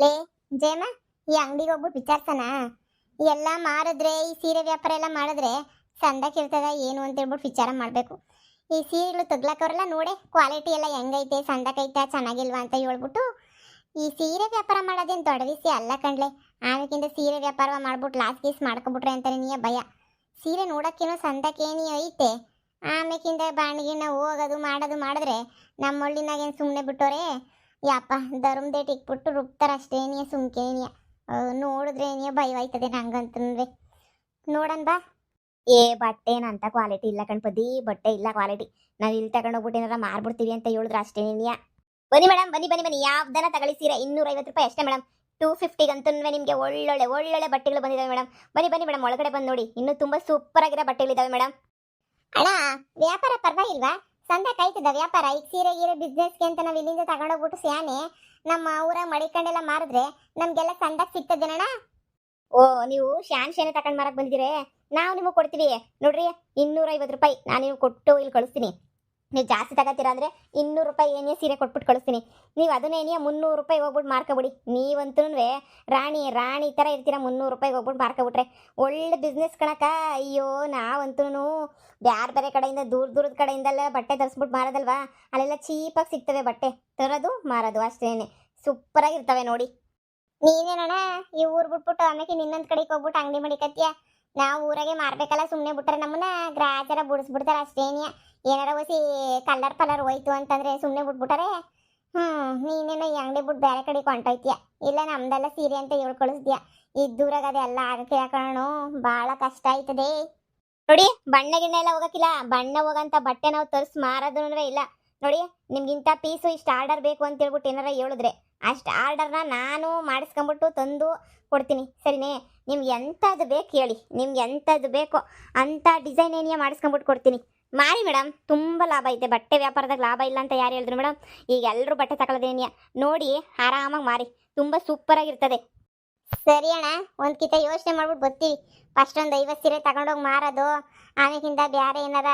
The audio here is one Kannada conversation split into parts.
ಲೇ ಜಯಮ್ಮ, ಈ ಅಂಗಡಿಗೆ ಹೋಗ್ಬಿಟ್ಟು ವಿಚಾರ್ಸನ. ಎಲ್ಲ ಮಾರಿದ್ರೆ ಈ ಸೀರೆ ವ್ಯಾಪಾರ ಎಲ್ಲ ಮಾಡಿದ್ರೆ ಸಂದಕ್ಕಿರ್ತದ ಏನು ಅಂತ ಹೇಳ್ಬಿಟ್ಟು ವಿಚಾರ ಮಾಡಬೇಕು. ಈ ಸೀರೆಗಳು ತಗ್ಲಾಕವ್ರಲ್ಲ ನೋಡೆ ಕ್ವಾಲಿಟಿ ಎಲ್ಲ ಹೆಂಗೈತೆ, ಸಂದಕೈತೆ, ಚೆನ್ನಾಗಿಲ್ವಾ ಅಂತ ಹೇಳ್ಬಿಟ್ಟು ಈ ಸೀರೆ ವ್ಯಾಪಾರ ಮಾಡೋದೇನು ದೊಡ್ಡ ವಿಷಯ ಅಲ್ಲ ಕಣ್ಲೆ. ಆಮೇಕಿಂದ ಸೀರೆ ವ್ಯಾಪಾರ ಮಾಡ್ಬಿಟ್ಟು ಲಾಸ್ ಗೀಸ್ ಮಾಡ್ಕೊಬಿಟ್ರೆ ಅಂತಾನೆ ನೀ ಭಯ. ಸೀರೆ ನೋಡೋಕ್ಕೇನೋ ಸಂದಕ್ಕೇನಿ ಐತೆ, ಆಮೇಕಿಂದ ಬಾಣಿಗೆನ ಹೋಗೋದು ಮಾಡೋದು ಮಾಡಿದ್ರೆ ನಮ್ಮ ಹಳ್ಳಿನಾಗೇನು ಸುಮ್ಮನೆ ಬಿಟ್ಟೋರೆ ಯಪ್ಪ ಧರ್ಮದೇಟ್ ಇಕ್ಬಿಟ್ಟು ರುಬ್ತಾರ ಅಷ್ಟೇನಿಯ ಸುಮ್ಕೇನಿಯ. ನೋಡಿದ್ರೆ ಏನಿಯ ಭಯವಾಯ್ತದೆ ನಂಗಂತಂದ್ರೆ. ನೋಡನ್ ಬಾ. ಏ ಬಟ್ಟೆ ಏನಂತ ಕ್ವಾಲಿಟಿ ಇಲ್ಲ ಕಣ್ಪದಿ, ಬಟ್ಟೆ ಇಲ್ಲ ಕ್ವಾಲಿಟಿ. ನಾವು ಇಲ್ಲಿ ತಗೊಂಡೋಗ್ಬಿಟ್ಟು ಏನಾರ ಮಾರ್ಬಿಡ್ತೀವಿ ಅಂತ ಹೇಳಿದ್ರೆ ಅಷ್ಟೇನಿಯ. ಬನ್ನಿ ಮೇಡಮ್, ಬನ್ನಿ ಬನ್ನಿ ಬನ್ನಿ, ಯಾವ್ದನ ತಗೊಳ್ಳಿ ಸೀರೆ 250 ರೂಪಾಯಿ ಅಷ್ಟೇ ಮೇಡಮ್. 250 ನಿಮಗೆ ಒಳ್ಳೊಳ್ಳೆ ಒಳ್ಳೊಳ್ಳೆ ಬಟ್ಟೆಗಳು ಬಂದಿದ್ದಾವೆ ಮೇಡಮ್. ಬನ್ನಿ ಬನ್ನಿ ಮೇಡಮ್, ಒಳಗಡೆ ಬಂದು ನೋಡಿ, ಇನ್ನೂ ತುಂಬಾ ಸೂಪರ್ ಆಗಿರೋ ಬಟ್ಟೆಗಳಿದ್ದಾವೆ ಮೇಡಮ್. ಅಣ್ಣ ವ್ಯಾಪಾರ ಪರವಾಗಿಲ್ವಾ? ಸಂದಕ್ಕೆ ಆಯ್ತದ ವ್ಯಾಪಾರ? ಈಗ ಸೀರೆ ಗೀರೆ ಬಿಸ್ನೆಸ್ಗೆ ಅಂತ ನಾವು ಇಲ್ಲಿಂದ ತಗೊಂಡೋಗ್ಬಿಟ್ಟು ಸ್ಯಾನೆ ನಮ್ಮ ಊರಾಗ ಮಡಿಕೊಂಡೆಲ್ಲ ಮಾರಿದ್ರೆ ನಮ್ಗೆಲ್ಲ ಸಂದಕ್ಕೆ ಸಿಗ್ತದೇನಣ್ಣ? ಓ, ನೀವು ಶಾನ್ ಶಾನೆ ತಗೊಂಡು ಮಾರಕ್ ಬಂದಿದ್ದೀರಿ, ನಾವು ನಿಮಗೆ ಕೊಡ್ತೀವಿ ನೋಡ್ರಿ 250 ರೂಪಾಯಿ ನಾನು ನೀವು ಕೊಟ್ಟು ಇಲ್ಲಿ ಕಳಿಸ್ತೀನಿ. ನೀವು ಜಾಸ್ತಿ ತಗೋತೀರಾ ಅಂದರೆ 200 ರೂಪಾಯಿ ಏನೇ ಸೀರೆ ಕೊಟ್ಬಿಟ್ಟು ಕಳಿಸ್ತೀನಿ. ನೀವು ಅದನ್ನೇ 300 ರೂಪಾಯಿ ಹೋಗ್ಬಿಟ್ಟು ಮಾರ್ಕೊಬಿಡಿ. ನೀವಂತೂ ರಾಣಿ ರಾಣಿ ಥರ ಇರ್ತೀರ. 300 ರೂಪಾಯಿಗೆ ಹೋಗ್ಬಿಟ್ಟು ಮಾರ್ಕೊಬಿಟ್ರೆ ಒಳ್ಳೆ ಬಿಸ್ನೆಸ್ ಕಣಕ. ಅಯ್ಯೋ, ನಾವಂತೂ ಬೇರೆ ಕಡೆಯಿಂದ ದೂರದ ಕಡೆಯಿಂದೆಲ್ಲ ಬಟ್ಟೆ ತರಿಸ್ಬಿಟ್ಟು ಮಾರೋದಲ್ವಾ, ಅಲ್ಲೆಲ್ಲ ಚೀಪಾಗಿ ಸಿಗ್ತವೆ ಬಟ್ಟೆ. ತರೋದು ಮಾರೋದು ಅಷ್ಟೇನೆ, ಸೂಪರಾಗಿರ್ತವೆ ನೋಡಿ. ನೀನೇನಣ್ಣ ಈ ಊರು ಬಿಟ್ಬಿಟ್ಟು ಆಮೇಲೆ ಇನ್ನೊಂದು ಕಡೆಗೆ ಹೋಗ್ಬಿಟ್ಟು ಅಂಗಡಿ ಮಡಿಕತ್ತೀಯ? ನಾವು ಊರಾಗೆ ಮಾರ್ಬೇಕಲ್ಲ, ಸುಮ್ಮನೆ ಬಿಟ್ರೆ ನಮ್ಮನ್ನ ಗ್ರಾಚಾರ ಬಿಡಿಸ್ಬಿಡ್ತಾರೆ ಅಷ್ಟೇನಿಯ. ಏನಾರ ಹೊಸಿ ಕಲರ್ ಹೋಯ್ತು ಅಂತಂದ್ರೆ ಸುಮ್ಮನೆ ಬಿಟ್ಬಿಟ್ಟಾರೆ. ನೀನೇನೋ ಈ ಅಂಗಡಿ ಬಿಟ್ಟು ಬೇರೆ ಕಡೆಗೆ ಹೊಂಟೋಯ್ತೀಯ, ಇಲ್ಲ ನಮ್ದೆಲ್ಲ ಸೀರೆ ಅಂತ ಹೇಳ್ಕೊಳಿಸ್ತೀಯ. ಇದ್ದೂರಾಗ ಅದೆಲ್ಲ ಆಗಕ್ಕೆ ಯಾಕಣೋ ಭಾಳ ಕಷ್ಟ ಆಯ್ತದೆ ನೋಡಿ. ಬಣ್ಣ ಗಿಣ್ಣ ಎಲ್ಲ ಹೋಗಕ್ಕಿಲ್ಲ, ಬಣ್ಣ ಹೋಗಂತ ಬಟ್ಟೆ ನಾವು ತರಿಸಿ ಮಾರೋದೂ ಇಲ್ಲ ನೋಡಿ. ನಿಮ್ಗಿಂತ ಪೀಸು ಇಷ್ಟು ಆರ್ಡರ್ ಬೇಕು ಅಂತ ಹೇಳ್ಬಿಟ್ಟು ಏನಾರ ಹೇಳಿದ್ರೆ ಅಷ್ಟು ಆರ್ಡರ್ನ ನಾನು ಮಾಡಿಸ್ಕೊಂಬಿಟ್ಟು ತಂದು ಕೊಡ್ತೀನಿ, ಸರಿನೇ? ನಿಮ್ಗೆ ಎಂಥದ್ದು ಬೇಕು ಹೇಳಿ, ನಿಮ್ಗೆ ಎಂಥದ್ದು ಬೇಕೋ ಅಂಥ ಡಿಸೈನ್ ಏನಿಯಾ ಮಾಡಿಸ್ಕೊಂಬಿಟ್ಟು ಕೊಡ್ತೀನಿ. ಮಾರಿ ಮೇಡಮ್, ತುಂಬ ಲಾಭ ಐತೆ ಬಟ್ಟೆ ವ್ಯಾಪಾರದಾಗ. ಲಾಭ ಇಲ್ಲ ಅಂತ ಯಾರು ಹೇಳಿದ್ರು ಮೇಡಮ್? ಈಗ ಎಲ್ಲರೂ ಬಟ್ಟೆ ತಗೊಳ್ಳೋದೇನಿಯಾ ನೋಡಿ, ಆರಾಮಾಗಿ ಮಾರಿ, ತುಂಬ ಸೂಪರಾಗಿರ್ತದೆ. ಸರಿ ಅಣ್ಣ, ಒಂದು ಕಿತ ಯೋಚನೆ ಮಾಡ್ಬಿಟ್ಟು ಬರ್ತೀವಿ. ಫಸ್ಟ್ ಒಂದು 50 ಸೀರೆ ತಗೊಂಡೋಗಿ ಮಾರೋದು, ಆಮೇಲಿಂದ ಬೇರೆ ಏನಾರ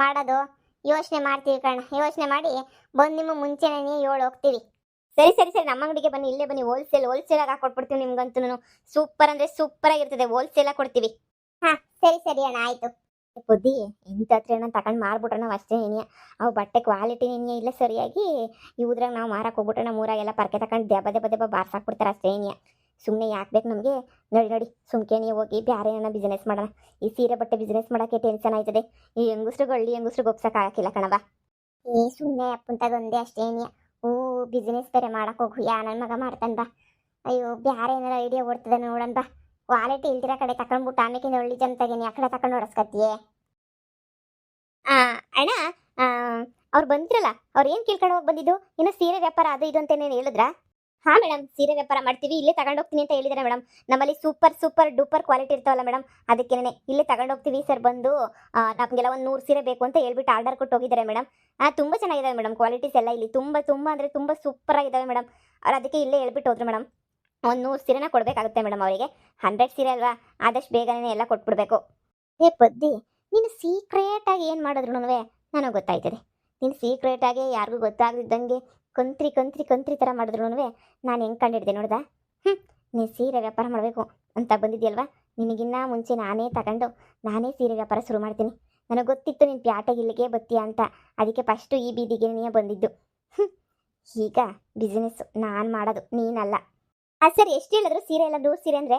ಮಾಡೋದು ಯೋಚನೆ ಮಾಡ್ತೀವಿ ಕಣ. ಯೋಚನೆ ಮಾಡಿ ಬಂದು ನಿಮ್ಮ ಮುಂಚೆನೇ ಹೇಳಿ ಹೋಗ್ತೀವಿ. ಸರಿ ಸರಿ ಸರಿ, ನಮ್ಮ ಅಂಗಡಿಗೆ ಬನ್ನಿ, ಇಲ್ಲೇ ಬನ್ನಿ. ಹೋಲ್ಸೇಲಾಗಿ ಹಾಕೊಟ್ಬಿಡ್ತೀವಿ ನಿಮ್ಗಂತೂ. ಸೂಪರ್ ಅಂದರೆ ಸೂಪರಾಗಿರ್ತದೆ, ಹೋಲ್ಸೇಲಾಗಿ ಕೊಡ್ತೀವಿ. ಹಾಂ ಸರಿ ಸರಿ ಅಣ್ಣ, ಆಯಿತು. ಬುದ್ಧಿ ಇಂಥತ್ರ ಏನೋ ತಗೊಂಡು ಮಾರ್ಬಿಟ್ರೆ ನಾವು ಅಷ್ಟೇ ಏನಿಯ, ಅವು ಬಟ್ಟೆ ಕ್ವಾಲಿಟಿ ಏನಿಯ ಇಲ್ಲ ಸರಿಯಾಗಿ. ಇವುದ್ರಾಗ ನಾವು ಮಾರಕ್ಕೆ ಹೋಗ್ಬಿಟ್ರೆ ನಮ್ಮ ಊರಾಗೆಲ್ಲ ಪರ್ಕೆ ತಗೊಂಡು ದೆಬ್ಬ ಬಾರ್ಸಾಕ್ಬಿಡ್ತಾರೆ ಅಷ್ಟೇ ಏನಿಯ. ಸುಮ್ಮನೆ ಯಾಕೆ ಬೇಕು ನಮಗೆ? ನೋಡಿ ನೋಡಿ, ಸುಮ್ಕೆ ಹೋಗಿ ಬೇರೆ ಏನೋ ಬಿಸ್ನೆಸ್ ಮಾಡೋಣ. ಈ ಸೀರೆ ಬಟ್ಟೆ ಬಿಸ್ನೆಸ್ ಮಾಡೋಕ್ಕೆ ಟೆನ್ಷನ್ ಆಯ್ತದೆ. ಈ ಹೆಂಗಸ್ರಿಗೆ ಒಪ್ಸೋಕ್ಕಾಗಕ್ಕಿಲ್ಲ ಕಣವ. ಸುಮ್ಮನೆ ಅಪ್ಪಂತಾಗ ಒಂದೇ ಅಷ್ಟೇ ಏನಿಯ. ಬಿಸ್ನೆಸ್ ಬೇರೆ ಮಾಡಕ್ಕೆ ಹೋಗು, ನನ್ನ ಮಗ ಮಾಡ್ತಾನೆ ಬಾ. ಅಯ್ಯೋ, ಬೇರೆ ಏನಾರ ಐಡಿಯಾ ಓಡ್ತದೆ ನೋಡೋಣ ಬಾ. ಕ್ವಾಲಿಟಿ ಇಲ್ದಿರೋ ಕಡೆ ತಗೊಂಡ್ಬಿಟ್ಟು ಆಮೇಕಿಂದ ಒಳ್ಳೆ ಜನ ತಗೀನಿ, ಆ ಕಡೆ ತಗೊಂಡು ಹೊಡಸ್ಕತ್ತೀಯೇ. ಅಣ್ಣ, ಅವ್ರು ಬಂದಿರಲ್ಲ, ಅವ್ರು ಏನು ಕೇಳ್ಕೊಂಡು ಹೋಗಿ ಬಂದಿದ್ದು? ಇನ್ನು ಸೀರೆ ವ್ಯಾಪಾರ ಅದು ಇದು ಅಂತೇನೇನು ಹೇಳಿದ್ರಾ? ಹಾಂ ಮೇಡಮ್, ಸೀರೆ ವ್ಯಾಪಾರ ಮಾಡ್ತೀವಿ, ಇಲ್ಲೇ ತಗೊಂಡೋಗ್ತೀನಿ ಅಂತ ಹೇಳಿದ್ದಾರೆ ಮೇಡಮ್. ನಮ್ಮಲ್ಲಿ ಸೂಪರ್ ಡೂಪರ್ ಕ್ವಾಲಿಟಿ ಇರ್ತಾವಲ್ಲ ಮೇಡಮ್, ಅದಕ್ಕೇನೆ ಇಲ್ಲೇ ತಗೊಂಡೋಗ್ತೀವಿ ಸರ್. ಬಂದು ನಮಗೆಲ್ಲ ಒಂದು 100 ಸೀರೆ ಬೇಕು ಅಂತ ಹೇಳ್ಬಿಟ್ಟು ಆರ್ಡರ್ ಕೊಟ್ಟು ಹೋಗಿದ್ದಾರೆ ಮೇಡಮ್. ತುಂಬ ಚೆನ್ನಾಗಿದ್ದಾವೆ ಮೇಡಮ್, ಕ್ವಾಲಿಟೀಸ್ ಎಲ್ಲ ಇಲ್ಲಿ ತುಂಬ ಅಂದರೆ ತುಂಬ ಸೂಪರಾಗಿದ್ದಾವೆ ಮೇಡಮ್. ಅವ್ರು ಅದಕ್ಕೆ ಇಲ್ಲೇ ಹೇಳ್ಬಿಟ್ಟು ಹೋದ್ರು ಮೇಡಮ್. ಒಂದು 100 ಸೀರೆನ ಕೊಡಬೇಕಾಗುತ್ತೆ ಮೇಡಮ್ ಅವರಿಗೆ. 100 ಸೀರೆ ಅಲ್ವಾ, ಆದಷ್ಟು ಬೇಗನೆ ಎಲ್ಲ ಕೊಟ್ಬಿಡ್ಬೇಕು. ಏ ಪದ್ದಿ, ನೀನು ಸೀಕ್ರೆಟಾಗಿ ಏನು ಮಾಡಿದ್ರು ನನಗೆ ಗೊತ್ತಾಯ್ತದೆ. ನೀನು ಸೀಕ್ರೆಟಾಗಿ ಯಾರಿಗೂ ಗೊತ್ತಾಗದಿದ್ದಂಗೆ ಕಂತ್ರಿ ಥರ ಮಾಡಿದ್ರು ನಾನು ಹೆಂಗೆ ಕಂಡಿಡ್ದೆ ನೋಡ್ದ? ನೀನು ಸೀರೆ ವ್ಯಾಪಾರ ಮಾಡಬೇಕು ಅಂತ ಬಂದಿದ್ಯಲ್ವಾ, ನಿನಗಿನ್ನ ಮುಂಚೆ ನಾನೇ ಸೀರೆ ವ್ಯಾಪಾರ ಶುರು ಮಾಡ್ತೀನಿ. ನನಗೆ ಗೊತ್ತಿತ್ತು ನೀನು ಪ್ಯಾಟೆಗೆ ಇಲ್ಲಿಗೆ ಬತ್ತೀಯ ಅಂತ, ಅದಕ್ಕೆ ಫಸ್ಟು ಈ ಬೀದಿಗೆ ನೀನು ಬಂದಿದ್ದು. ಈಗ ಬಿಸ್ನೆಸ್ ನಾನು ಮಾಡೋದು, ನೀನಲ್ಲ. ಸರಿ, ಎಷ್ಟು ಹೇಳಿದ್ರು ಸೀರೆ ಎಲ್ಲ 100 ಸೀರೆ ಅಂದರೆ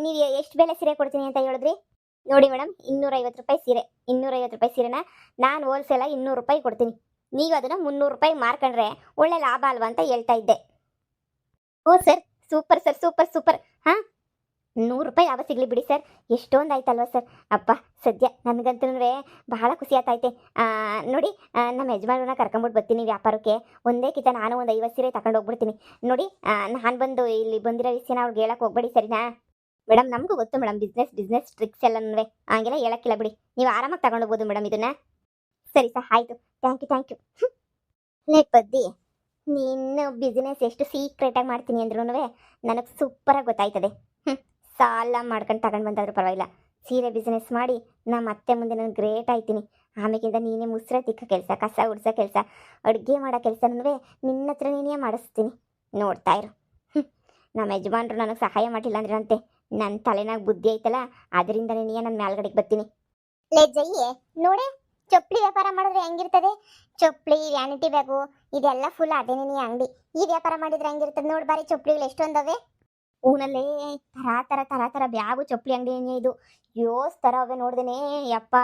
ನೀವು ಎಷ್ಟು ಬೆಲೆ ಸೀರೆ ಕೊಡ್ತೀನಿ ಅಂತ ಹೇಳಿದ್ರಿ? ನೋಡಿ ಮೇಡಮ್, 250 ರೂಪಾಯಿ ಸೀರೆ. 250 ರೂಪಾಯಿ ಸೀರೆನ ನಾನು ಹೋಲ್ಸೇಲಾಗಿ 200 ರೂಪಾಯಿ ಕೊಡ್ತೀನಿ. ನೀವು ಅದನ್ನು 300 ರೂಪಾಯಿ ಮಾರ್ಕೊಂಡ್ರೆ ಒಳ್ಳೆ ಲಾಭ ಅಲ್ವಾ ಅಂತ ಹೇಳ್ತಾ ಇದ್ದೆ. ಓ ಸರ್, ಸೂಪರ್. ಹಾಂ, 100 ರೂಪಾಯಿ ಲಾಭ ಸಿಗಲಿ ಬಿಡಿ ಸರ್, ಎಷ್ಟೊಂದು ಆಯ್ತಲ್ವ ಸರ್. ಅಪ್ಪ ಸದ್ಯ ನನಗಂತೂ ಬಹಳ ಖುಷಿ ಆಗ್ತೈತೆ. ನೋಡಿ, ನಮ್ಮ ಯಜಮಾನರನ್ನ ಕರ್ಕೊಂಬಿಟ್ಟು ಬರ್ತೀನಿ ವ್ಯಾಪಾರಕ್ಕೆ. ಒಂದೇ ಕಿತ ನಾನು ಒಂದು 50 ಸೀರೆ ತಗೊಂಡು ಹೋಗ್ಬಿಡ್ತೀನಿ ನೋಡಿ. ನಾನು ಬಂದು ಇಲ್ಲಿ ಬಂದಿರೋ ವಿಷಯನ ಅವ್ರಿಗೆ ಹೇಳಕ್ಕೆ ಹೋಗ್ಬೇಡಿ, ಸರಿನಾ? ಮೇಡಮ್, ನಮಗೂ ಗೊತ್ತು ಮೇಡಮ್, ಬಿಸ್ನೆಸ್ ಟ್ರಿಕ್ಸ್ ಎಲ್ಲನೂ ಹಂಗೆಲ್ಲ ಹೇಳಕ್ಕಿಲ್ಲ ಬಿಡಿ. ನೀವು ಆರಾಮಾಗಿ ತಗೊಂಡೋಗ್ಬೋದು ಮೇಡಮ್ ಇದನ್ನ. ಸರಿ ಸರ್, ಆಯಿತು, ಥ್ಯಾಂಕ್ ಯು. ಲೇ ಪದ್ದಿ, ನೀನು ಬಿಸ್ನೆಸ್ ಎಷ್ಟು ಸೀಕ್ರೆಟಾಗಿ ಮಾಡ್ತೀನಿ ಅಂದ್ರೂ ನನಗೆ ಸೂಪರಾಗಿ ಗೊತ್ತಾಯ್ತದೆ. ಸಾಲ ಮಾಡ್ಕೊಂಡು ತಗೊಂಡು ಬಂದಾದ್ರೂ ಪರವಾಗಿಲ್ಲ, ಸೀರೆ ಬಿಸ್ನೆಸ್ ಮಾಡಿ ನಮ್ಮ ಅತ್ತೆ ಮುಂದೆ ನಾನು ಗ್ರೇಟ್ ಆಯ್ತೀನಿ. ಆಮೇಲಿಂದ ನೀನೇ ಮುಸ್ರೆ ತಿಕ್ಕೋ ಕೆಲಸ, ಕಸ ಗುಡ್ಸೋ ಕೆಲಸ, ಅಡುಗೆ ಮಾಡೋ ಕೆಲಸನೂ ನಿನ್ನ ಹತ್ರ ನೀನೇ ಮಾಡಿಸ್ತೀನಿ. ನೋಡ್ತಾ ಇರು. ನಮ್ಮ ಯಜಮಾನ್ರು ನನಗೆ ಸಹಾಯ ಮಾಡಿಲ್ಲ ಅಂದ್ರೆ ಅಂತೆ ನನ್ನ ತಲೆನಾಗ ಬುದ್ಧಿ ಐತಲ್ಲ ಅದರಿಂದನೇ ನೀ ನನ್ನ ಮ್ಯಾಲ್ಗಡೆಗೆ ಬರ್ತೀನಿ. ಲೇ ಜಯ್ಯೆ ನೋಡೆ, ಚಪ್ಪಲಿ ವ್ಯಾಪಾರ ಮಾಡಿದ್ರೆ ಹೆಂಗಿರ್ತದೆ? ಚಪ್ಪಲಿ, ವ್ಯಾನಿಟಿ ಬ್ಯಾಗು ಇದೆಲ್ಲ ಫುಲ್ ಅದೇನೇ ನೀ ಅಂಗಡಿ. ಈ ವ್ಯಾಪಾರ ಮಾಡಿದ್ರೆ ಹೆಂಗಿರ್ತದೆ ನೋಡ್, ಬಾರಿ ಚಪ್ಪಲಿಗಳು ಎಷ್ಟೊಂದವೆ. ಹೂನಲ್ಲೇ ತರ ಬ್ಯಾಗು ಚಪ್ಪಲಿ ಅಂಗಡಿ ಇದು ಯೋಸ್ ಥರ ಅವೆ ನೋಡ್ದೇನೆ ಯಪ್ಪ.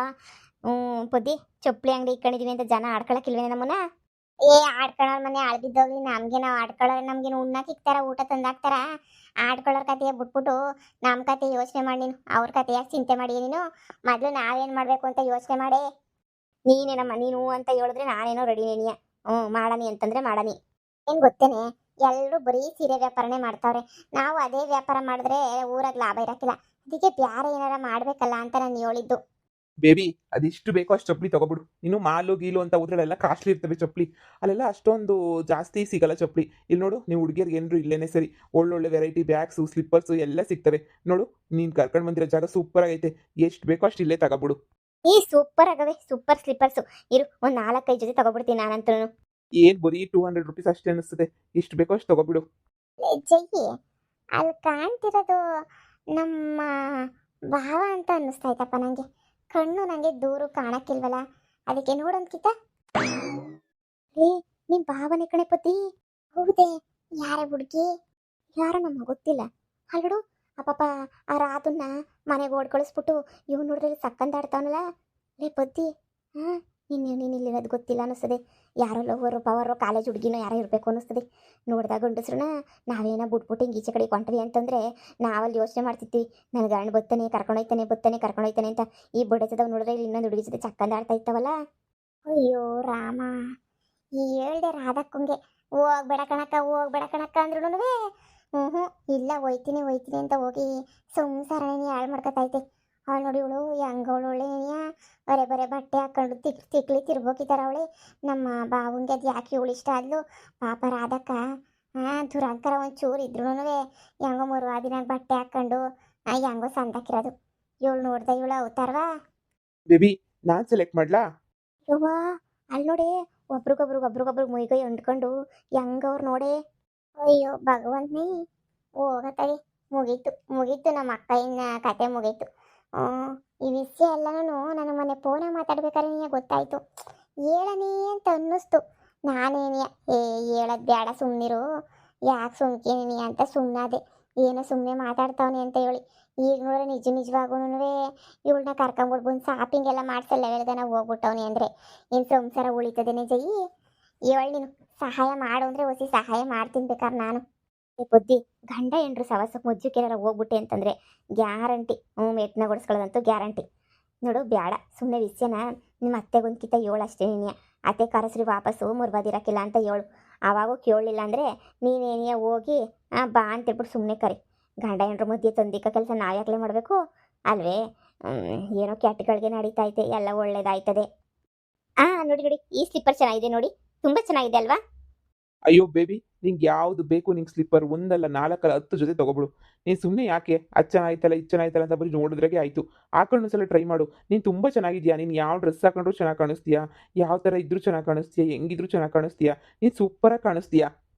ಪೊದ್ದಿ ಚಪ್ಪಲಿ ಅಂಗಡಿ ಇಟ್ಕೊಂಡಿದೀವಿ ಅಂತ ಜನ ಆಡ್ಕೊಳಕ್ಕಿಲ್ವೇನೆ ನಮ್ಮನ್ನ? ಏ ಆಡ್ಕೊಳ್ಳೋರ್ ಮನೆ ಆಳ್ಬಿದ್ದೋಗ್ಲಿ, ನಮ್ಗೆ ನಾವು ಆಡ್ಕೊಳ್ಳೋರು ನಮ್ಗೇನು ಉಣ್ಣಾಕ್ ಇಕ್ತಾರ, ಊಟ ತಂದಾಕ್ತಾರ? ಆಡ್ಕೊಳ್ಳೋರ್ ಕತೆಯ ಬಿಟ್ಬಿಟ್ಟು ನಮ್ಮ ಕತೆ ಯೋಚನೆ ಮಾಡಿ ನೀನು. ಅವ್ರ ಕತೆ ಯಾಕೆ ಚಿಂತೆ ಮಾಡಿ ನೀನು? ಮೊದಲು ನಾವೇನ್ ಮಾಡ್ಬೇಕು ಅಂತ ಯೋಚನೆ ಮಾಡೇ. ನೀನೇನಮ್ಮ ನೀನು ಅಂತ ಹೇಳಿದ್ರೆ ನಾನೇನೋ ರೆಡಿ ನೇನಿಯ. ಮಾಡನಿ ಅಂತಂದ್ರೆ ಮಾಡನಿ. ಏನ್ ಗೊತ್ತೇನೆ, ಎಲ್ಲರೂ ಬರೀ ಸೀರೆ ವ್ಯಾಪಾರನೇ ಮಾಡ್ತಾವ್ರೆ. ನಾವು ಅದೇ ವ್ಯಾಪಾರ ಮಾಡಿದ್ರೆ ಊರಾಗ ಲಾಭ ಇರಕ್ಕಿಲ್ಲ. ಅದಕ್ಕೆ ಬ್ಯಾರೆ ಏನಾರ ಮಾಡ್ಬೇಕಲ್ಲ ಅಂತ ನಾನು ಹೇಳಿದ್ದು. ಬೇಬಿ ಅದಿಷ್ಟು ಬೇಕೋ ಅಷ್ಟು ಚಪ್ಪಲಿ ತಗೋಬಿಡು. ನೀನು ಮಾಲು ಗೀಲು ಅಂತ ಹೋದ್ರೆಲ್ಲ ಕಾಸ್ಟ್ಲಿ ಇರ್ತವೆ ಚಪ್ಪಲಿ, ಅಲ್ಲೆಲ್ಲ ಅಷ್ಟೊಂದು ಜಾಸ್ತಿ ಸಿಗಲ್ಲ ಚಪ್ಪಲಿ. ಇಲ್ಲಿ ನೋಡು, ನೀವು ಹುಡುಗಿಯರಿಗೆ ಏನಾರು ಇಲ್ಲೇನೆ ಸರಿ ಒಳ್ಳೊಳ್ಳೆ ವೆರೈಟಿ ಬ್ಯಾಗ್ಸು, ಸ್ಲಿಪ್ಪರ್ಸು ಎಲ್ಲ ಸಿಗ್ತವೆ. ನೋಡು, ನೀನು ಕರ್ಕೊಂಡು ಬಂದಿರೋ ಜಾಗ ಸೂಪರ್ ಆಗೈತೆ. ಎಷ್ಟು ಬೇಕೋ ಅಷ್ಟು ಇಲ್ಲೇ ತಗೋಬಿಡು. ಈ ಸೂಪರ್ ಆಗವೆ ಸೂಪರ್ ಸ್ಲಿಪ್ಪರ್ಸು. ಇರು ಒಂದು 4-5 ಜೊತೆ ತಗೋಬಿಡ್ತೀನಿ ನಾನಂತೂ. ಏನು ಬರೀ 200 ರುಪೀಸ್ ಅಷ್ಟೇ ಅನಿಸ್ತದೆ. ಎಷ್ಟು ಬೇಕೋ ಅಷ್ಟು ತಗೋಬಿಡು. ಜಯ್ಯಿ, ಅಲ್ಲಿ ಕಾಣ್ತಿರೋದು ನಮ್ಮ ಭಾವ ಅಂತ ಅನ್ನಿಸ್ತೈತಪ್ಪ ನಂಗೆ. ಕಣ್ಣು ನಂಗೆ ದೂರ ಕಾಣಕ್ಕಿಲ್ವಲ್ಲ, ಅದಕ್ಕೆ ನೋಡೋನ್ಕಿತ. ಏ ನಿಮ್ ಭಾವನೆ ಕಣೆ ಪತಿ. ಹೌದೇ? ಯಾರೇ ಹುಡುಗಿ? ಯಾರೋ ನಮ್ಗೆ ಗೊತ್ತಿಲ್ಲ. ಅಲ್ಗಡು ಆ ಪಾಪ ಆ ರಾತನ್ನ ಮನೆಗೆ ಓಡ್ಕಳಿಸ್ಬಿಟ್ಟು ಇವ್ ನೋಡಿದ್ರೆ ಸಕ್ಕಂದಾಡ್ತಾವನಲ್ಲ. ಲೇ ಪತಿ, ನೀನು ಇಲ್ಲಿರೋದು ಗೊತ್ತಿಲ್ಲ ಅನ್ನಿಸ್ತದೆ. ಯಾರೋ ಲವರು ಪವರೋ ಕಾಲೇಜ್ ಹುಡುಗಿನೋ ಯಾರೋ ಇರಬೇಕು ಅನ್ನಿಸ್ತದೆ. ನೋಡಿದಾಗ ಗಂಡಸ್ರನ್ನ ನಾವೇನೋ ಬಿಟ್ಬಿಟ್ಟು ಹಿಂಗೆ ಈಚೆ ಕಡೆ ಕೊಂಟ್ವಿ ಅಂತಂದರೆ ನಾವಲ್ಲಿ ಯೋಚನೆ ಮಾಡ್ತಿದ್ವಿ, ನನ್ನ ಗಂಡ ಕರ್ಕೊಂಡೋಯ್ತಾನೆ ಅಂತ. ಈ ಬಡತದವ್ ನೋಡಿದ್ರೆ ಇಲ್ಲಿ ಇನ್ನೊಂದು ಹುಡುಗಿ ಜೊತೆ ಚಕ್ಕಂದಾಡ್ತಾ ಇತ್ತವಲ್ಲ. ಅಯ್ಯೋ ರಾಮ, ಈ ಹೇಳ್ದೆ ರಾಧಕ್ಕಂಗೆ ಹೋಗ್ಬೇಡ ಕಣಕ್ಕ ಅಂದ್ರೂ ಹ್ಞೂ ಇಲ್ಲ ಹೋಯ್ತೀನಿ ಅಂತ ಹೋಗಿ ಸಂಸಾರನೇ ಹಾಳು ಮಾಡ್ಕೊತೈತೆ. ಅವಳು ನೋಡಿ, ಇವಳು ಹೆಂಗವಳು ಒಳ್ಳೆಯ ಬರೆ ಬಟ್ಟೆ ಹಾಕೊಂಡು ತಿಕ್ಲಿ ತಿರ್ಬೋಕಿದಾರ ಅವಳೆ. ನಮ್ಮ ಬಾವಂಗೆ ಅದು ಯಾಕೆ ಇವಳು ಇಷ್ಟ ಆದ್ಲು ಪಾಪ ರಾಧಕ್ಕ. ದುರಂಕರ ಒಂಚೂರು ಇದ್ರೂ ಹೆಂಗೋ 3 ದಿನ ಬಟ್ಟೆ ಹಾಕೊಂಡು ಹೆಂಗೋ ಸಂದಕ್ಕಿರೋದು. ಇವಳು ನೋಡ್ದೆ ಇವಳು ಅವತಾರವಾ. ಬೇಬಿ ನಾನು ಸೆಲೆಕ್ಟ್ ಮಾಡ್ಲಾ? ಯವ್ವಾ ಅಲ್ಲಿ ನೋಡಿ, ಒಬ್ರಿಗೊಬ್ರಿಗೆ ಮುಯ್ಗೈ ಅಂದ್ಕೊಂಡು ಹೆಂಗವ್ರು ನೋಡೆ. ಅಯ್ಯೋ ಭಗವಂತನೇ, ಹೋಗತ್ತಾಗೆ. ಮುಗೀತು ನಮ್ಮ ಅಕ್ಕನ ಕತೆ ಮುಗೀತು. ಈ ವಿಷಯ ಎಲ್ಲನೂ ನನಗೆ ಮೊನ್ನೆ ಫೋನಾಗ ಮಾತಾಡ್ಬೇಕಾದ್ರೆ ನೀನು ಗೊತ್ತಾಯ್ತು. ಹೇಳನೇ ಅಂತ ಅನ್ನಿಸ್ತು. ನಾನೇನಿಯ ಹೇಳೋದು ಬೇಡ ಸುಮ್ಮನಿರು, ಯಾಕೆ ಸುಮ್ಕೇನಿ ಅಂತ ಸುಮ್ಮನಾದೆ. ಏನೋ ಸುಮ್ಮನೆ ಮಾತಾಡ್ತಾವನೆ ಅಂತ ಹೇಳಿ. ಈಗ ನೋಡ್ರೆ ನಿಜವಾಗೂ ಇವಳನ್ನ ಕರ್ಕೊಂಬಿಡ್ಬಂದು ಶಾಪಿಂಗ್ ಎಲ್ಲ ಮಾಡ್ಸಲ್ಲ ಲೆವೆಲ್ಗೆ ನಾವು ಹೋಗ್ಬಿಟ್ಟವನಿ ಅಂದರೆ ಏನು ಸಂಸಾರ ಉಳಿತದೇನೆ ಜಯಿ? ಹೇಳಿ ನೀನು ಸಹಾಯ ಮಾಡು ಅಂದರೆ ಹೊಸಿ ಸಹಾಯ ಮಾಡ್ತೀನಿ ಬೇಕಾದ್ರೆ ನಾನು. ಬುದ್ಧಿ ಗಂಡ ಹೆಂಡ್ರು ಸವಸಕ್ಕೆ ಮುಜ್ಜುಕೆಲ್ಲ ಹೋಗ್ಬಿಟ್ಟೆ ಅಂತಂದರೆ ಗ್ಯಾರಂಟಿ ಮೆಟ್ನ ಗೊಡಿಸ್ಕೊಳ್ಳೋದಂತೂ ಗ್ಯಾರಂಟಿ. ನೋಡು ಬ್ಯಾಡ ಸುಮ್ಮನೆ ವಿಷಯನ ನಿಮ್ಮ ಅತ್ತೆಗೊಂದ್ಕಿಂತ ಏಳು ಅಷ್ಟೇ. ನೀನು ಅತ್ತೆ ಕರೆಸ್ರಿ ವಾಪಸ್ಸು ಮುರ್ಬದಿರಕ್ಕಿಲ್ಲ ಅಂತ ಹೇಳು. ಆವಾಗೂ ಕೇಳಲಿಲ್ಲ ಅಂದರೆ ನೀನೇನಿಯ ಹೋಗಿ ಬಾ ಅಂತೇಳ್ಬಿಟ್ಟು ಸುಮ್ಮನೆ ಕರಿ. ಗಂಡ ಹೆಂಡ್ರು ಮಧ್ಯೆ ತಂದಿಕ್ಕ ಕೆಲಸ ನಾವ್ಯಾಕಲೇ ಮಾಡಬೇಕು ಅಲ್ವೇ? ಏನೋ ಕೆಟ್ಟಗಳಿಗೆ ನಡೀತೈತೆ, ಎಲ್ಲ ಒಳ್ಳೇದಾಯ್ತದೆ. ನೋಡಿ ಈ ಸ್ಲಿಪ್ಪರ್ ಚೆನ್ನಾಗಿದೆ ನೋಡಿ, ತುಂಬ ಚೆನ್ನಾಗಿದೆ ಅಲ್ವಾ? ಅಯ್ಯೋ ಬೇಬಿ, ನಿಂಗೆ ಯಾವುದು ಬೇಕು? ನಿಂಗೆ ಸ್ಲಿಪ್ಪರ್ ಒಂದಲ್ಲ 4 10 ಜೊತೆ ತಗೋಬಿಡು. ನೀನು ಸುಮ್ಮನೆ ಯಾಕೆ ಅದು ಚೆನ್ನಾಯ್ತಲ್ಲ ಅಂತ ಬರೀ ನೋಡಿದ್ರಾಗೆ ಆಯಿತು. ಹಾಕೊಂಡು ಒಂದ್ಸಲ ಟ್ರೈ ಮಾಡು. ನೀನು ತುಂಬ ಚೆನ್ನಾಗಿದ್ಯಾ. ನೀನು ಯಾವ ಡ್ರೆಸ್ ಹಾಕೊಂಡ್ರು ಚೆನ್ನಾಗಿ ಕಾಣಿಸ್ತೀಯಾ, ಯಾವ ಥರ ಇದ್ರೂ ಚೆನ್ನಾಗಿ ಕಾಣಿಸ್ತೀಯಾ, ಹೆಂಗಿದ್ರು ಚೆನ್ನಾಗಿ ಕಾಣಿಸ್ತೀಯಾ. ನೀನು ಸೂಪರಾಗಿ ಕಾಣಿಸ್ತೀಯಾ.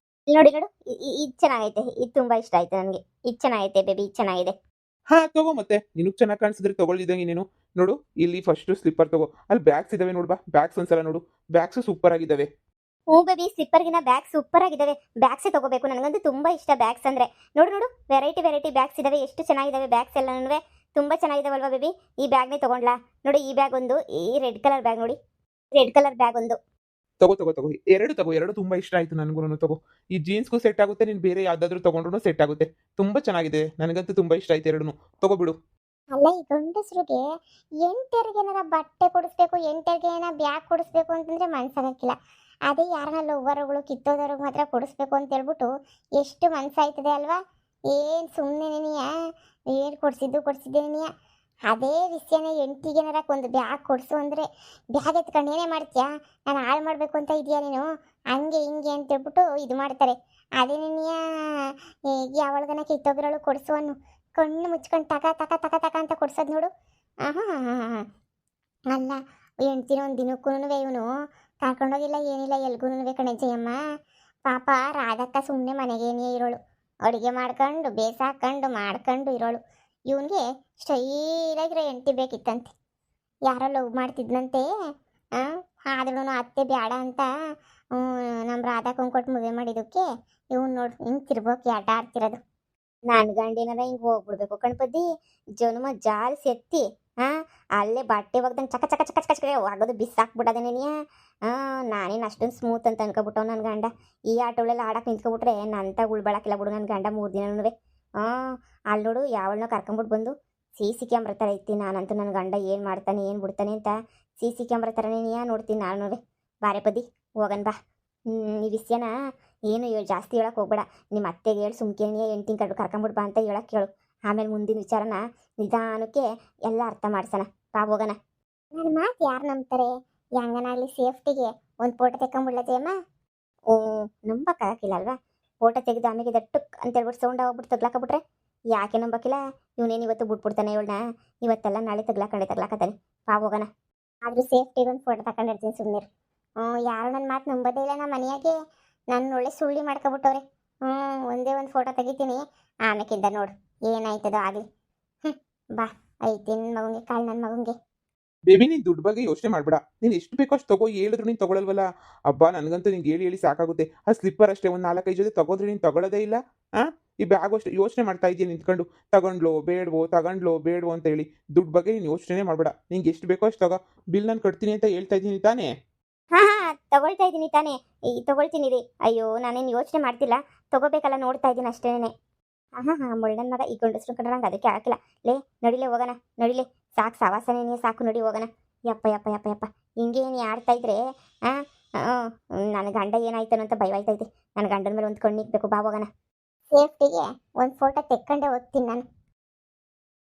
ನೋಡಿ ಇದು ಚೆನ್ನಾಗೈತೆ, ಇದು ತುಂಬ ಇಷ್ಟ ಆಯ್ತು ನನಗೆ. ಇದು ಚೆನ್ನಾಗೈತೆ ಬೇಬಿ, ಇದು ಚೆನ್ನಾಗಿದೆ. ತಗೋ ಮತ್ತೆ. ನಿನಗೆ ಚೆನ್ನಾಗಿ ಕಾಣಿಸಿದ್ರೆ ತಗೊಳ್ಳಿದಂಗೆ ನೀನು. ನೋಡು, ಇಲ್ಲಿ ಫಸ್ಟು ಸ್ಲಿಪ್ಪರ್ ತಗೋ. ಅಲ್ಲಿ ಬ್ಯಾಗ್ಸ್ ಇದಾವೆ ನೋಡ್ಬಾ, ಬ್ಯಾಗ್ಸ್ ಒಂದ್ಸಲ ನೋಡು. ಬ್ಯಾಗ್ಸು ಸೂಪರ್ ಆಗಿದ್ದಾವೆ. ಹ್ಞೂ ಬೇಬಿ, ಸ್ಲಿಪ್ಪರ್ಗಿನ ಬ್ಯಾಗ್ ಸೂಪರ್ ಆಗಿದ್ದಾವೆ. ಬ್ಯಾಗ್ಸೇ ತಗೋಬೇಕು, ನನಗಂತೂ ತುಂಬ ಇಷ್ಟ ಬ್ಯಾಗ್ಸ್ ಅಂದರೆ. ನೋಡು ವೆರೈಟಿ ಬ್ಯಾಗ್ಸ್ ಇದಾವೆ, ಎಷ್ಟು ಚೆನ್ನಾಗಿದ್ದಾವೆ ಬ್ಯಾಗ್ಸ್ ಎಲ್ಲನೂ. ತುಂಬ ಚೆನ್ನಾಗಿದ್ದಾವಲ್ವಾ ಬೇಬಿ? ಈ ಬ್ಯಾಗ್ನೇ ತೊಗೊಂಡ್ಲಾ? ನೋಡಿ ಈ ಬ್ಯಾಗ್ ಒಂದು, ಈ ರೆಡ್ ಕಲರ್ ಬ್ಯಾಗ್ ನೋಡಿ, ರೆಡ್ ಕಲರ್ ಬ್ಯಾಗ್ ಒಂದು. ತಗೋ ಎರಡು ತುಂಬ ಇಷ್ಟ ಆಯಿತು ನನಗೂ. ತಗೋ, ಈ ಜೀನ್ಸ್ಗೂ ಸೆಟ್ ಆಗುತ್ತೆ. ನೀನು ಬೇರೆ ಯಾವುದಾದ್ರೂ ತೊಗೊಂಡ್ರು ಸೆಟ್ ಆಗುತ್ತೆ. ತುಂಬ ಚೆನ್ನಾಗಿದೆ, ನನಗಂತೂ ತುಂಬ ಇಷ್ಟ ಆಯ್ತು ಎರಡೂ. ತಗೋಬಿಡು. ಅಲ್ಲ, ಈ ಗಂಡಸ್ರಿಗೆ ಎಂಟರಿಗೆ ಏನಾರ ಬಟ್ಟೆ ಕೊಡಿಸ್ಬೇಕು, ಎಂಟರಿಗೆ ಏನಾರ ಬ್ಯಾಗ್ ಕೊಡಿಸ್ಬೇಕು ಅಂತಂದ್ರೆ ಮನ್ಸಾಗಕ್ಕಿಲ್ಲ. ಅದೇ ಯಾರನ್ನ ಲವ್ವರುಗಳು ಕಿತ್ತೋದವ್ರಿಗೆ ಮಾತ್ರ ಕೊಡಿಸ್ಬೇಕು ಅಂತ ಹೇಳ್ಬಿಟ್ಟು ಎಷ್ಟು ಮನ್ಸಾಯ್ತದೆ ಅಲ್ವಾ? ಏನು ಸುಮ್ಮನೆ ನೀಯ ಏನು ಕೊಡಿಸಿದ್ದೆ ನೀಯ. ಅದೇ ವಿಷಯನ ಎಂಟಿಗೇನಾರ ಒಂದು ಬ್ಯಾಗ್ ಕೊಡಿಸು ಅಂದರೆ ಬ್ಯಾಗ್ ಎತ್ಕೊಂಡು ಏನೇ ಮಾಡ್ತೀಯಾ? ನಾನು ಹಾಳು ಮಾಡಬೇಕು ಅಂತ ಇದೆಯಾ ನೀನು? ಹಂಗೆ ಹಿಂಗೆ ಅಂತ ಹೇಳ್ಬಿಟ್ಟು ಇದು ಮಾಡ್ತಾರೆ. ಅದೇ ನೀಯ ಯಾವಳ್ಗನ ಕಿತ್ತೋಗಿರೋಳು ಕೊಡಿಸುವನ್ನು ಕಣ್ಣು ಮುಚ್ಕೊಂಡು ತಕ ಅಂತ ಕೊಡ್ಸೋದು ನೋಡು. ಅಲ್ಲ, ಹೆಣ್ತಿನ ಒಂದು ದಿನಕ್ಕೂ ಇವನು ಕರ್ಕೊಂಡೋಗಿಲ್ಲ, ಏನಿಲ್ಲ ಎಲ್ಗೂ ಕಣೆ ಜಯಮ್ಮ. ಪಾಪ ರಾಧಕ್ಕ ಸುಮ್ಮನೆ ಮನೆಗೇನೇ ಇರೋಳು. ಅಡುಗೆ ಮಾಡ್ಕೊಂಡು ಬೇಸಾಕೊಂಡು ಮಾಡ್ಕೊಂಡು ಇರೋಳು. ಇವನಿಗೆ ಸ್ಟೈಲಾಗಿರೋ ಹೆಂಡತಿ ಬೇಕಿತ್ತಂತೆ. ಯಾರೋ ಲವ್ ಮಾಡ್ತಿದ್ನಂತೆ. ಆದ್ರೂ ಅತ್ತೆ ಬೇಡ ಅಂತ ನಮ್ಮ ರಾಧಾ ಕೊಟ್ಟು ಮದುವೆ ಮಾಡಿದ್ದಕ್ಕೆ ಇವ್ನು ನೋಡಿ ಹಿಂಗೆ ತಿರ್ಬೋಕೆ ಆಟ ಆಡ್ತಿರೋದು. ನನ್ನ ಗಂಡಿನಾರ ಹಿಂಗೆ ಹೋಗ್ಬಿಡ್ಬೇಕು ಕಣ್ಪದ್ದಿ, ಜನುಮ ಜಾಲ್ಸಿ ಎತ್ತಿ ಅಲ್ಲೇ ಬಟ್ಟೆ ಒಗ್ದಂಗೆ ಚಕ ಚಕ ಚಕ ಚಕ ಚಕ ಆಗೋದು ಬಿಸಾಕ್ಬಿಡೋದೇನೇನಿಯ. ನಾನೇನು ಅಷ್ಟೊಂದು ಸ್ಮೂತ್ ಅಂತ ಅನ್ಕೊಬಿಟ್ಟವ್ ನನ್ನ ಗಂಡ. ಈ ಆಟಗಳೆಲ್ಲ ಆಡಕ್ಕೆ ನಿಂತ್ಕೊಬಿಟ್ರೆ ನಂತ ಉಳ್ಬಳಕಿಲ್ಲ ಬಿಡು ನನ್ನ ಗಂಡ 3 ದಿನವೇ. ಅಲ್ಲಿ ನೋಡು ಯಾವಳನ್ನ ಕರ್ಕೊಂಬಿಟ್ಟು ಬಂದು ಸಿ ಕ್ಯಾಮ್ರಾ ಥರ ಐತಿ. ನಾನಂತೂ ನನ್ನ ಗಂಡ ಏನು ಮಾಡ್ತಾನೆ ಏನು ಬಿಡ್ತಾನೆ ಅಂತ ಸಿ ಕ್ಯಾಮ್ರಾ ಥರನೇ ನೋಡ್ತೀನಿ ನಾನು. ಬಾರೆ ಪದಿ ಹೋಗನ್ ಬಾ. ಈ ವಿಷಯನ ಏನು ಜಾಸ್ತಿ ಹೇಳಕ್ಕೆ ಹೋಗ್ಬೇಡ. ನಿಮ್ಮ ಅತ್ತೆಗೆ ಹೇಳಿ ಸುಮ್ಕೇನಿಯ ಹೆಂಡ್ತಿನ ಕರ್ಕೊಂಬಿಟ್ಟು ಬಾ ಅಂತ ಹೇಳಕ್ಕೆ ಹೇಳು. ಆಮೇಲೆ ಮುಂದಿನ ವಿಚಾರನ ನಿಧಾನಕ್ಕೆ ಎಲ್ಲ ಅರ್ಥ ಮಾಡ್ಸೋಣ. ಬಾ ಹೋಗೋಣ. ನನ್ನ ಮಾತು ಯಾರು ನಂಬ್ತಾರೆ? ಹೆಂಗನಾಗ್ಲಿ ಸೇಫ್ಟಿಗೆ ಒಂದು ಫೋಟೋ ತೆಕ್ಕೊಂಬಿಡ್ಲ ಜಯಮ್ಮ. ನಂಬಕ್ಕಾಗಿಲ್ಲ ಅಲ್ವಾ? ಫೋಟೋ ತೆಗೆದು ಆಮೇಲೆ ದಟ್ಟಕ್ಕೆ ಅಂತ ಹೇಳ್ಬಿಟ್ಟು ಸೌಂಡ್ ಹೋಗ್ಬಿಟ್ಟು ತಗ್ಲಾಕಬಿಟ್ರೆ ಯಾಕೆ ನಂಬಕ್ಕಿಲ್ಲ? ಇವನೇನು ಇವತ್ತು ಬಿಟ್ಬಿಡ್ತಾನೆ ಇವಳನ್ನ. ಇವತ್ತೆಲ್ಲ ನಾಳೆ ತಗ್ಲಾಕತಾನೆ. ಬಾ ಹೋಗೋಣ. ಆದ್ರೂ ಸೇಫ್ಟಿಗೆ ಒಂದು ಫೋಟೋ ತಗೊಂಡಿರ್ತೀನಿ ಸುಮ್ಮನೆ. ಯಾರು ನನ್ನ ಮಾತು ನಂಬೋದೇ ಇಲ್ಲ. ನಮ್ಮ ಮನೆಯಾಗೆ ನನ್ನ ಒಳ್ಳೆ ಸುಳ್ಳಿ ಮಾಡ್ಕೊಬಿಟ್ಟವ್ರೆ. ಒಂದೇ ಒಂದು ಫೋಟೋ ತೆಗಿತೀನಿ, ಆಮೇಕಿಂದ ನೋಡು ಏನಾಯ್ತದೋ ಆಗಲಿ. ಬಾ ಐತಿ ನನ್ನ ಮಗಂಗೆ ಕಾಳು ನನ್ನ ಮಗಂಗೆ. ಬೇಬಿ ನೀನು ದುಡ್ಡು ಬಗ್ಗೆ ಯೋಚನೆ ಮಾಡಬೇಡ. ನೀನು ಎಷ್ಟು ಬೇಕೋ ಅಷ್ಟು ತಗೋ. ಹೇಳಿದ್ರು ನೀನು ತಗೊಳಲ್ವಲ್ಲ. ಅಬ್ಬಾ ನನಗಂತೂ ನಿಂಗೆ ಹೇಳಿ ಸಾಕಾಗುತ್ತೆ. ಆ ಸ್ಲಿಪ್ಪರ್ ಅಷ್ಟೇ ಒಂದು 4-5 ಜೊತೆ ತಗೋದ್ರೆ ನೀನು ತಗೊಳ್ಳೋದೇ ಇಲ್ಲ. ಈ ಬ್ಯಾಗು ಅಷ್ಟೇ ಯೋಚನೆ ಮಾಡ್ತಾ ಇದೆಯಾ ನಿಂತ್ಕೊಂಡು, ತಗೊಂಡ್ಲೋ ಬೇಡವೋ ಅಂತ ಹೇಳಿ. ದುಡ್ಡು ಬಗ್ಗೆ ನೀನು ಯೋಚನೆ ಮಾಡಬೇಡ. ನಿಂಗೆ ಎಷ್ಟು ಬೇಕೋ ಅಷ್ಟು ತಗೋ. ಬಿಲ್ ನಾನು ಕಟ್ತೀನಿ ಅಂತ ಹೇಳ್ತಾ ಇದ್ದೀನಿ ತಾನೇ. ತಗೊಳ್ತಾ ಇದ್ದೀನಿ ತಾನೇ. ತಗೊಳ್ತೀನಿ ರೀ. ಅಯ್ಯೋ ನಾನೇನು ಯೋಚನೆ ಮಾಡ್ತಿಲ್ಲ, ತಗೋಬೇಕಲ್ಲ ನೋಡ್ತಾ ಇದ್ದೀನಿ ಅಷ್ಟೇನೆ. ಮುಳ್ಳನ ಮಗ ಈ ಗಂಡಸ್ರು ಕಂಡ್ರೆ ನಂಗೆ ಅದಕ್ಕೆ ಹಾಕಿಲ್ಲ. ಲೇ ನಡಿಲೇ ಹೋಗೋಣ, ನಡಿಲೇ. ಸಾಕು ಸವಾಸನೇ ಸಾಕು, ನಡಿ ಹೋಗೋಣ. ಯಪ್ಪ ಹಿಂಗೇನು ಆಡ್ತಾ ಇದ್ರೆ ನನ್ನ ಗಂಡ ಏನಾಯ್ತಾನೋ ಅಂತ ಭಯವಾಯ್ತೈತೆ. ನನ್ನ ಗಂಡನ ಮೇಲೆ ಒಂದು ಕಣ್ಣಿಕ್ಬೇಕು. ಬಾ ಹೋಗೋಣ. ಸೇಫ್ಟಿಗೆ ಒಂದು ಫೋಟೋ ತೆಕ್ಕೊಂಡೇ ಹೋಗ್ತೀನಿ ನಾನು.